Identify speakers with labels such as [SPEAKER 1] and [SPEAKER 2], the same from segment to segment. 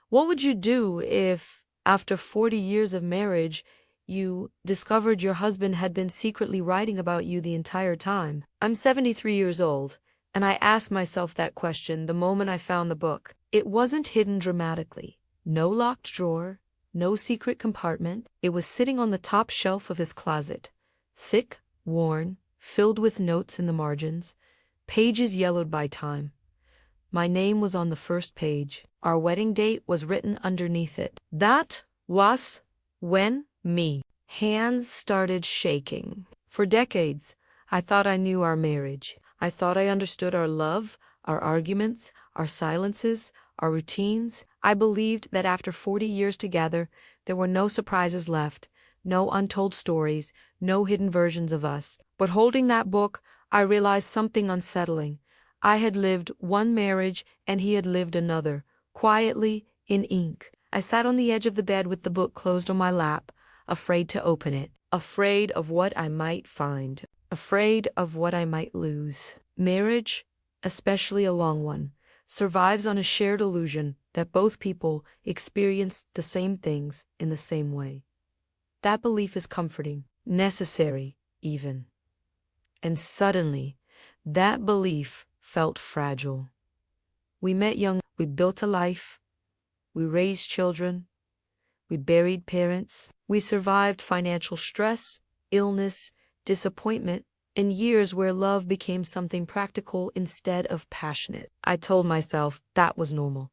[SPEAKER 1] What would you do if, after 40 years of marriage, you discovered your husband had been secretly writing about you the entire time? I'm 73 years old, and I asked myself that question the moment I found the book. It wasn't hidden dramatically. No locked drawer, no secret compartment. It was sitting on the top shelf of his closet. Thick, worn, filled with notes in the margins, pages yellowed by time. My name was on the first page. Our wedding date was written underneath it. That was when me hands started shaking. For decades, I thought I knew our marriage. I thought I understood our love, our arguments, our silences, our routines. I believed that after 40 years together, there were no surprises left, no untold stories, no hidden versions of us. But holding that book, I realized something unsettling. I had lived one marriage and he had lived another, quietly, in ink. I sat on the edge of the bed with the book closed on my lap, afraid to open it, afraid of what I might find, afraid of what I might lose. Marriage, especially a long one, survives on a shared illusion that both people experience the same things in the same way. That belief is comforting, necessary, even. And suddenly, that belief felt fragile. We met young, we built a life, we raised children, we buried parents, we survived financial stress, illness, disappointment, and years where love became something practical instead of passionate. I told myself that was normal.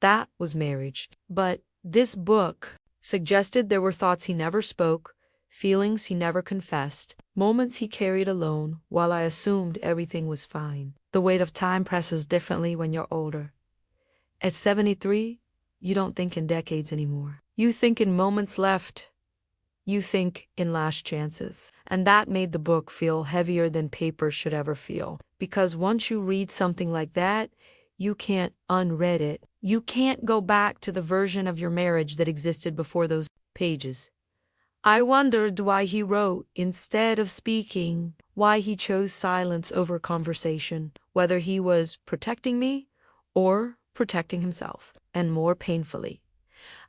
[SPEAKER 1] That was marriage. But this book suggested there were thoughts he never spoke, feelings he never confessed, moments he carried alone while I assumed everything was fine. The weight of time presses differently when you're older. At 73, you don't think in decades anymore. You think in moments left. You think in last chances. And that made the book feel heavier than paper should ever feel. Because once you read something like that, you can't unread it. You can't go back to the version of your marriage that existed before those pages. I wondered why he wrote instead of speaking, why he chose silence over conversation, whether he was protecting me or protecting himself, and more painfully.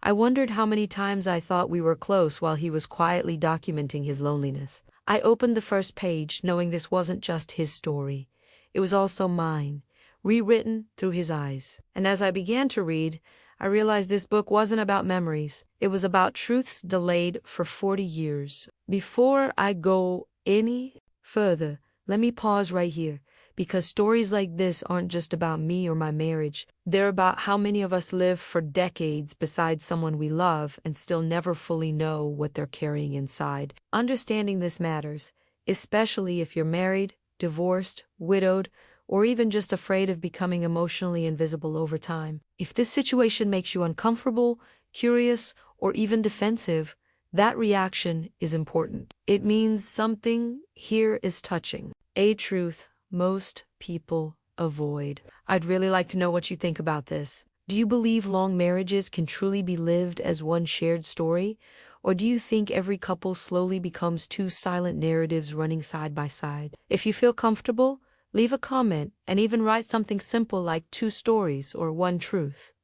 [SPEAKER 1] I wondered how many times I thought we were close while he was quietly documenting his loneliness. I opened the first page knowing this wasn't just his story. It was also mine, rewritten through his eyes. And as I began to read, I realized this book wasn't about memories. It was about truths delayed for 40 years. Before I go any further, let me pause right here, because stories like this aren't just about me or my marriage. They're about how many of us live for decades beside someone we love and still never fully know what they're carrying inside. Understanding this matters, especially if you're married, divorced, widowed, or even just afraid of becoming emotionally invisible over time. If this situation makes you uncomfortable, curious, or even defensive, that reaction is important. It means something here is touching, a truth most people avoid. I'd really like to know what you think about this. Do you believe long marriages can truly be lived as one shared story? Or do you think every couple slowly becomes two silent narratives running side by side? If you feel comfortable, leave a comment and even write something simple like 2 stories or 1 truth.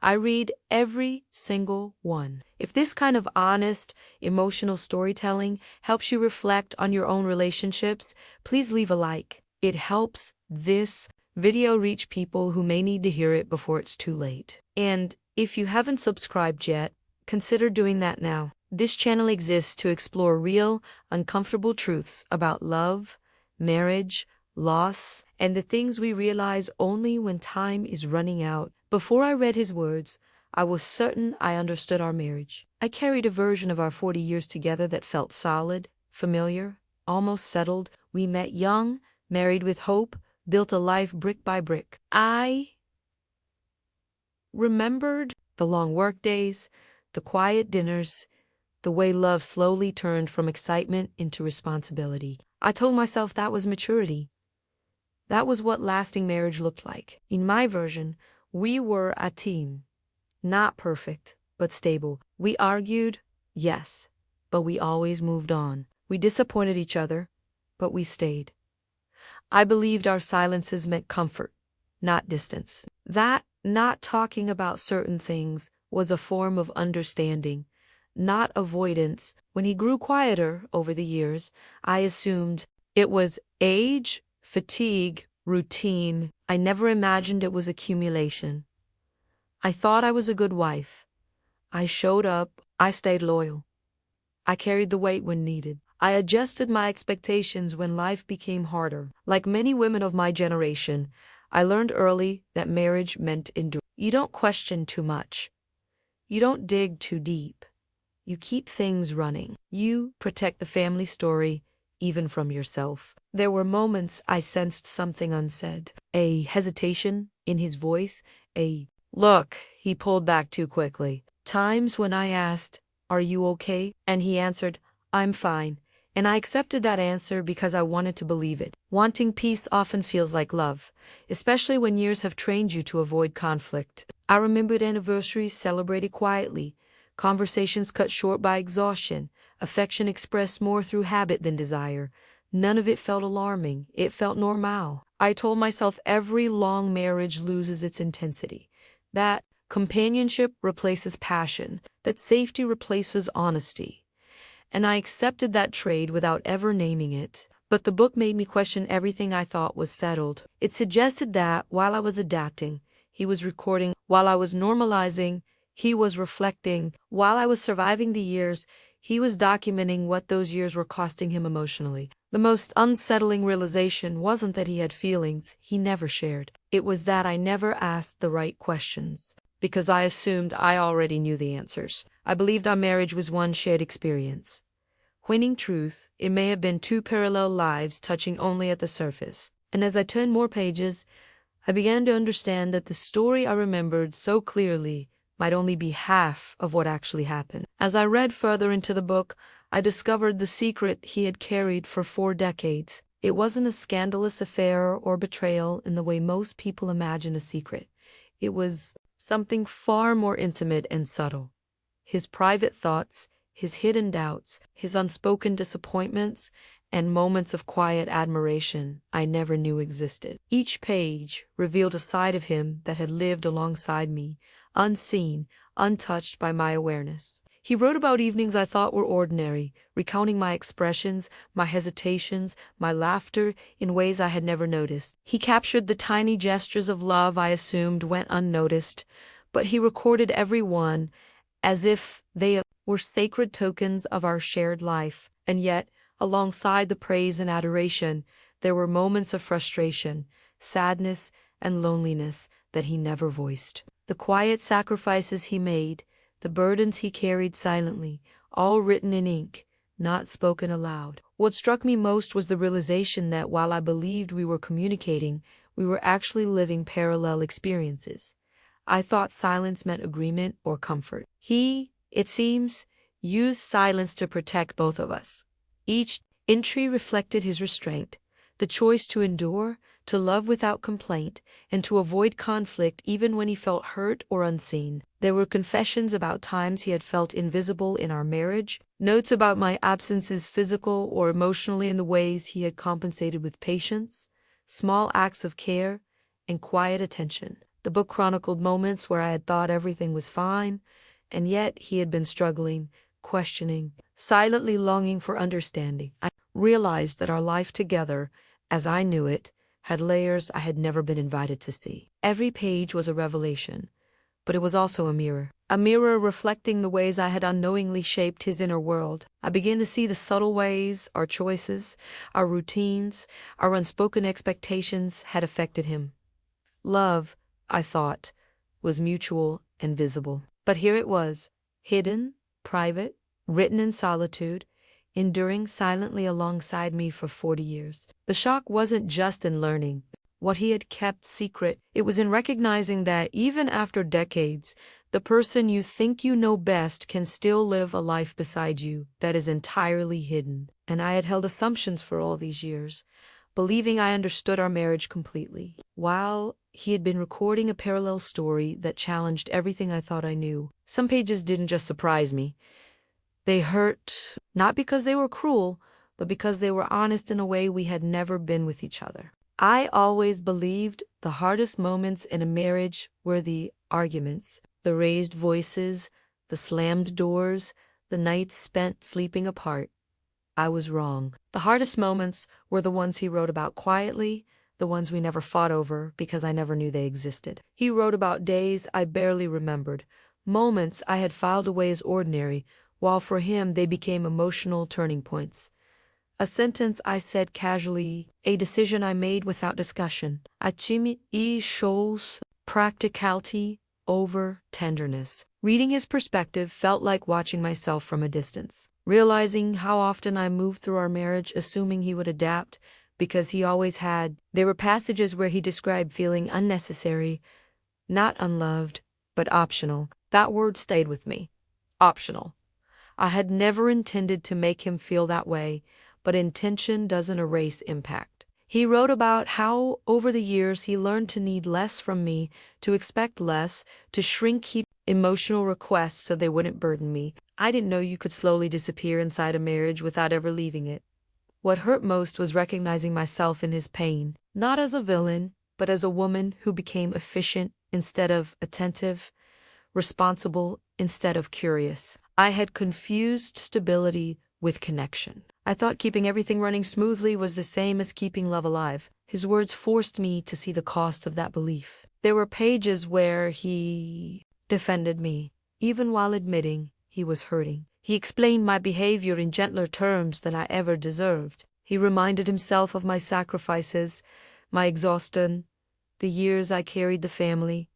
[SPEAKER 1] I read every single one. If this kind of honest, emotional storytelling helps you reflect on your own relationships, please leave a like. It helps this video reach people who may need to hear it before it's too late. And if you haven't subscribed yet, consider doing that now. This channel exists to explore real, uncomfortable truths about love, marriage, loss, and the things we realize only when time is running out. Before I read his words, I was certain I understood our marriage. I carried a version of our 40 years together that felt solid, familiar, almost settled. We met young, married with hope, built a life brick by brick. I remembered the long work days, the quiet dinners, the way love slowly turned from excitement into responsibility. I told myself that was maturity. That was what lasting marriage looked like. In my version, we were a team. Not perfect, but stable. We argued, yes, but we always moved on. We disappointed each other, but we stayed. I believed our silences meant comfort, not distance. That Not talking about certain things was a form of understanding, not avoidance. When he grew quieter over the years, I assumed it was age, fatigue, routine. I never imagined it was accumulation. I thought I was a good wife. I showed up, I stayed loyal. I carried the weight when needed. I adjusted my expectations when life became harder. Like many women of my generation, I learned early that marriage meant endurance. You don't question too much. You don't dig too deep. You keep things running. You protect the family story, even from yourself. There were moments I sensed something unsaid. A hesitation in his voice, a look he pulled back too quickly. Times when I asked, "Are you okay?" and he answered, "I'm fine." And I accepted that answer because I wanted to believe it. Wanting peace often feels like love, especially when years have trained you to avoid conflict. I remembered anniversaries celebrated quietly, conversations cut short by exhaustion, affection expressed more through habit than desire. None of it felt alarming. It felt normal. I told myself every long marriage loses its intensity, that companionship replaces passion, that safety replaces honesty. And I accepted that trade without ever naming it. But the book made me question everything I thought was settled. It suggested that while I was adapting, he was recording. While I was normalizing, he was reflecting. While I was surviving the years, he was documenting what those years were costing him emotionally. The most unsettling realization wasn't that he had feelings he never shared. It was that I never asked the right questions, because I assumed I already knew the answers. I believed our marriage was one shared experience. When in truth, it may have been two parallel lives touching only at the surface. And as I turned more pages, I began to understand that the story I remembered so clearly might only be half of what actually happened. As I read further into the book, I discovered the secret he had carried for 4 decades. It wasn't a scandalous affair or betrayal in the way most people imagine a secret. It was something far more intimate and subtle. His private thoughts, his hidden doubts, his unspoken disappointments, and moments of quiet admiration I never knew existed. Each page revealed a side of him that had lived alongside me, unseen, untouched by my awareness. He wrote about evenings I thought were ordinary, recounting my expressions, my hesitations, my laughter in ways I had never noticed. He captured the tiny gestures of love I assumed went unnoticed, but he recorded every one as if they were sacred tokens of our shared life. And yet, alongside the praise and adoration, there were moments of frustration, sadness, and loneliness that he never voiced. The quiet sacrifices he made, the burdens he carried silently, all written in ink, not spoken aloud. What struck me most was the realization that while I believed we were communicating, we were actually living parallel experiences. I thought silence meant agreement or comfort. He, it seems, used silence to protect both of us. Each entry reflected his restraint, the choice to endure, to love without complaint, and to avoid conflict even when he felt hurt or unseen. There were confessions about times he had felt invisible in our marriage, notes about my absences physical or emotionally in the ways he had compensated with patience, small acts of care, and quiet attention. The book chronicled moments where I had thought everything was fine, and yet he had been struggling, questioning, silently longing for understanding. I realized that our life together, as I knew it, had layers I had never been invited to see. Every page was a revelation, but it was also a mirror reflecting the ways I had unknowingly shaped his inner world. I began to see the subtle ways our choices, our routines, our unspoken expectations had affected him. Love, I thought, was mutual and visible. But here it was, hidden, private, written in solitude, enduring silently alongside me for 40 years. The shock wasn't just in learning what he had kept secret. It was in recognizing that even after decades, the person you think you know best can still live a life beside you that is entirely hidden. And I had held assumptions for all these years, believing I understood our marriage completely, while he had been recording a parallel story that challenged everything I thought I knew. Some pages didn't just surprise me. They hurt, not because they were cruel, but because they were honest in a way we had never been with each other. I always believed the hardest moments in a marriage were the arguments, the raised voices, the slammed doors, the nights spent sleeping apart. I was wrong. The hardest moments were the ones he wrote about quietly, the ones we never fought over because I never knew they existed. He wrote about days I barely remembered, moments I had filed away as ordinary, while for him they became emotional turning points. A sentence I said casually, a decision I made without discussion. Achimi e shows practicality over tenderness. Reading his perspective felt like watching myself from a distance. Realizing how often I moved through our marriage assuming he would adapt, because he always had. There were passages where he described feeling unnecessary, not unloved, but optional. That word stayed with me. Optional. I had never intended to make him feel that way, but intention doesn't erase impact. He wrote about how, over the years, he learned to need less from me, to expect less, to shrink emotional requests so they wouldn't burden me. I didn't know you could slowly disappear inside a marriage without ever leaving it. What hurt most was recognizing myself in his pain, not as a villain, but as a woman who became efficient instead of attentive, responsible instead of curious. I had confused stability with connection. I thought keeping everything running smoothly was the same as keeping love alive. His words forced me to see the cost of that belief. There were pages where he defended me, even while admitting he was hurting. He explained my behavior in gentler terms than I ever deserved. He reminded himself of my sacrifices, my exhaustion, the years I carried the family,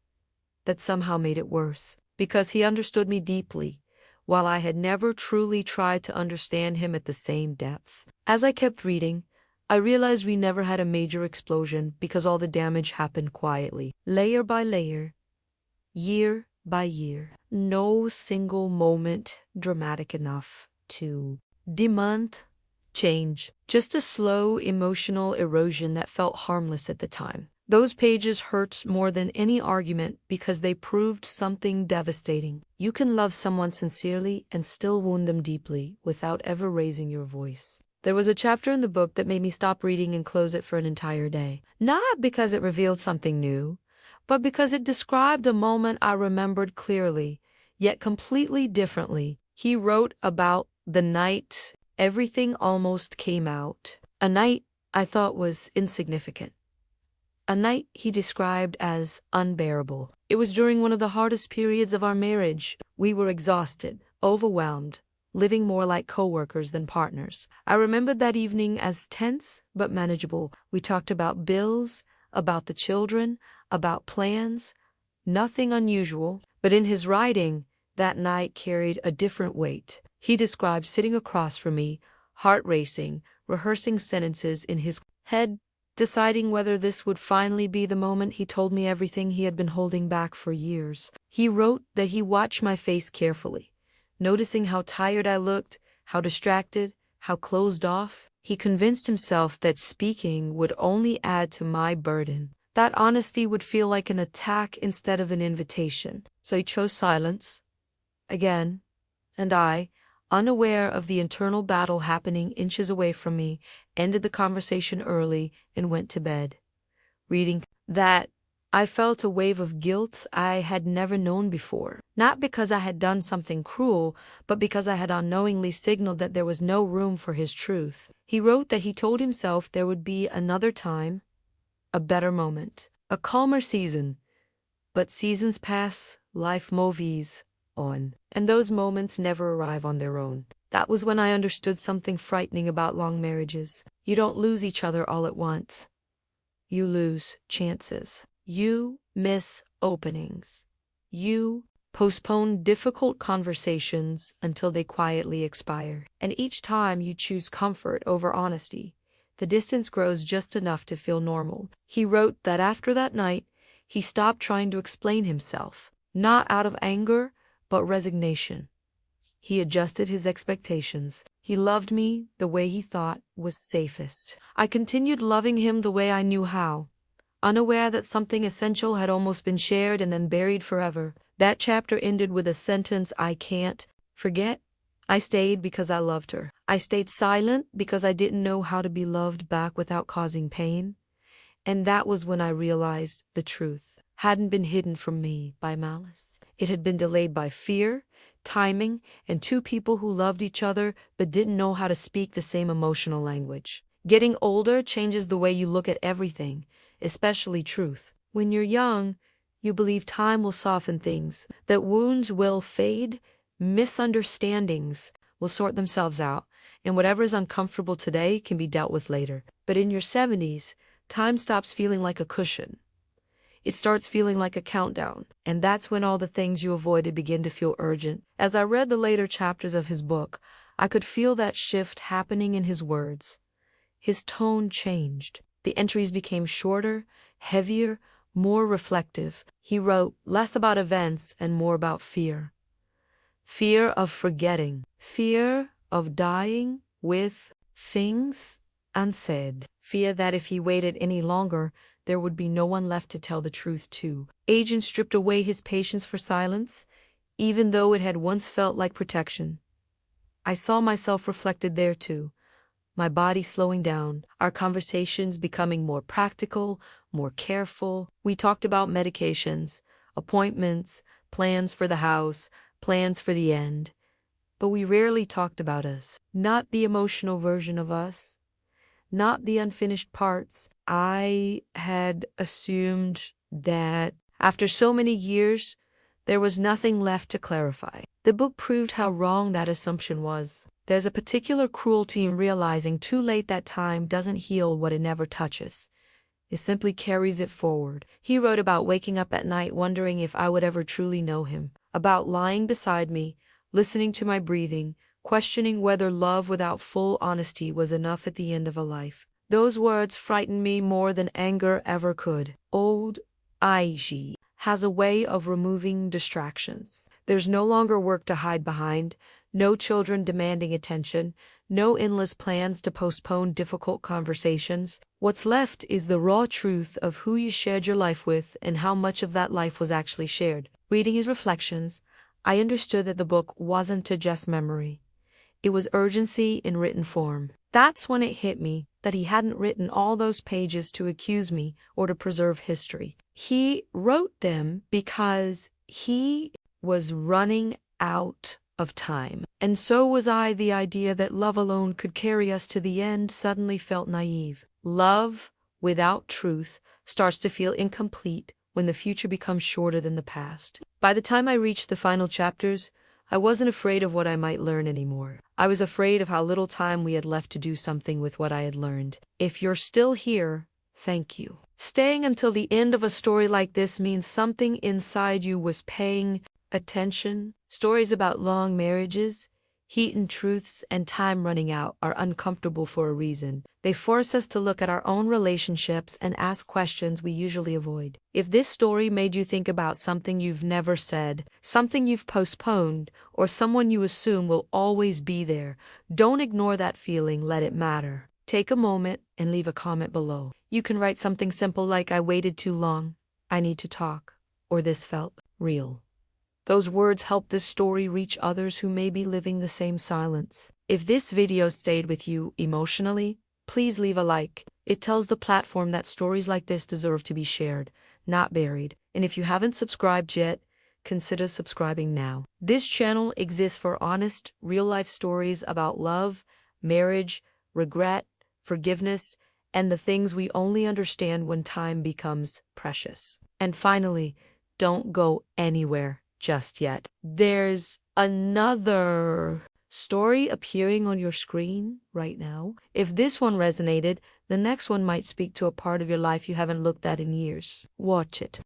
[SPEAKER 1] that somehow made it worse, because he understood me deeply, while I had never truly tried to understand him at the same depth. As I kept reading, I realized we never had a major explosion because all the damage happened quietly, layer by layer, year by year. No single moment dramatic enough to demand change. Just a slow emotional erosion that felt harmless at the time. Those pages hurt more than any argument because they proved something devastating. You can love someone sincerely and still wound them deeply without ever raising your voice. There was a chapter in the book that made me stop reading and close it for an entire day. Not because it revealed something new, but because it described a moment I remembered clearly, yet completely differently. He wrote about the night everything almost came out. A night I thought was insignificant. A night he described as unbearable. It was during one of the hardest periods of our marriage. We were exhausted, overwhelmed, living more like co-workers than partners. I remembered that evening as tense but manageable. We talked about bills, about the children, about plans, nothing unusual. But in his writing, that night carried a different weight. He described sitting across from me, heart racing, rehearsing sentences in his head, deciding whether this would finally be the moment he told me everything he had been holding back for years. He wrote that he watched my face carefully, noticing how tired I looked, how distracted, how closed off. He convinced himself that speaking would only add to my burden, that honesty would feel like an attack instead of an invitation. So he chose silence, again, and I, unaware of the internal battle happening inches away from me, ended the conversation early and went to bed. Reading that, I felt a wave of guilt I had never known before. Not because I had done something cruel, but because I had unknowingly signaled that there was no room for his truth. He wrote that he told himself there would be another time, a better moment, a calmer season. But seasons pass, life moves on, and those moments never arrive on their own. That was when I understood something frightening about long marriages. You don't lose each other all at once. You lose chances. You miss openings. You postpone difficult conversations until they quietly expire. And each time you choose comfort over honesty, the distance grows just enough to feel normal. He wrote that after that night, he stopped trying to explain himself, not out of anger, but resignation. He adjusted his expectations. He loved me the way he thought was safest. I continued loving him the way I knew how, unaware that something essential had almost been shared and then buried forever. That chapter ended with a sentence I can't forget. I stayed because I loved her. I stayed silent because I didn't know how to be loved back without causing pain. And that was when I realized the truth hadn't been hidden from me by malice. It had been delayed by fear, timing, and two people who loved each other but didn't know how to speak the same emotional language. Getting older changes the way you look at everything, especially truth. When you're young, you believe time will soften things, that wounds will fade, misunderstandings will sort themselves out, and whatever is uncomfortable today can be dealt with later. But in your 70s, time stops feeling like a cushion. It starts feeling like a countdown, and that's when all the things you avoided begin to feel urgent. As I read the later chapters of his book, I could feel that shift happening in his words. His tone changed. The entries became shorter, heavier, more reflective. He wrote less about events and more about fear. Fear of forgetting. Fear of dying with things unsaid. Fear that if he waited any longer, there would be no one left to tell the truth to. Agent stripped away his patience for silence, even though it had once felt like protection. I saw myself reflected there too. My body slowing down, our conversations becoming more practical, more careful. We talked about medications, appointments, plans for the house, plans for the end. But we rarely talked about us. Not the emotional version of us. Not the unfinished parts. I had assumed that after so many years, there was nothing left to clarify. The book proved how wrong that assumption was. There's a particular cruelty in realizing too late that time doesn't heal what it never touches. It simply carries it forward. He wrote about waking up at night wondering if I would ever truly know him, about lying beside me, listening to my breathing, questioning whether love without full honesty was enough at the end of a life. Those words frightened me more than anger ever could. Old IG has a way of removing distractions. There's no longer work to hide behind, no children demanding attention, no endless plans to postpone difficult conversations. What's left is the raw truth of who you shared your life with and how much of that life was actually shared. Reading his reflections, I understood that the book wasn't a just memory. It was urgency in written form. That's when it hit me that he hadn't written all those pages to accuse me or to preserve history. He wrote them because he was running out of time. And so was I. The idea that love alone could carry us to the end suddenly felt naive. Love without truth starts to feel incomplete when the future becomes shorter than the past. By the time I reached the final chapters, I wasn't afraid of what I might learn anymore. I was afraid of how little time we had left to do something with what I had learned. If you're still here, thank you. Staying until the end of a story like this means something inside you was paying attention. Stories about long marriages, hidden truths, and time running out are uncomfortable for a reason. They force us to look at our own relationships and ask questions we usually avoid. If this story made you think about something you've never said, something you've postponed, or someone you assume will always be there, don't ignore that feeling, let it matter. Take a moment and leave a comment below. You can write something simple like, "I waited too long, I need to talk," or "This felt real." Those words help this story reach others who may be living the same silence. If this video stayed with you emotionally, please leave a like. It tells the platform that stories like this deserve to be shared, not buried. And if you haven't subscribed yet, consider subscribing now. This channel exists for honest, real-life stories about love, marriage, regret, forgiveness, and the things we only understand when time becomes precious. And finally, don't go anywhere just yet. There's another story appearing on your screen right now. If this one resonated, the next one might speak to a part of your life you haven't looked at in years. Watch it.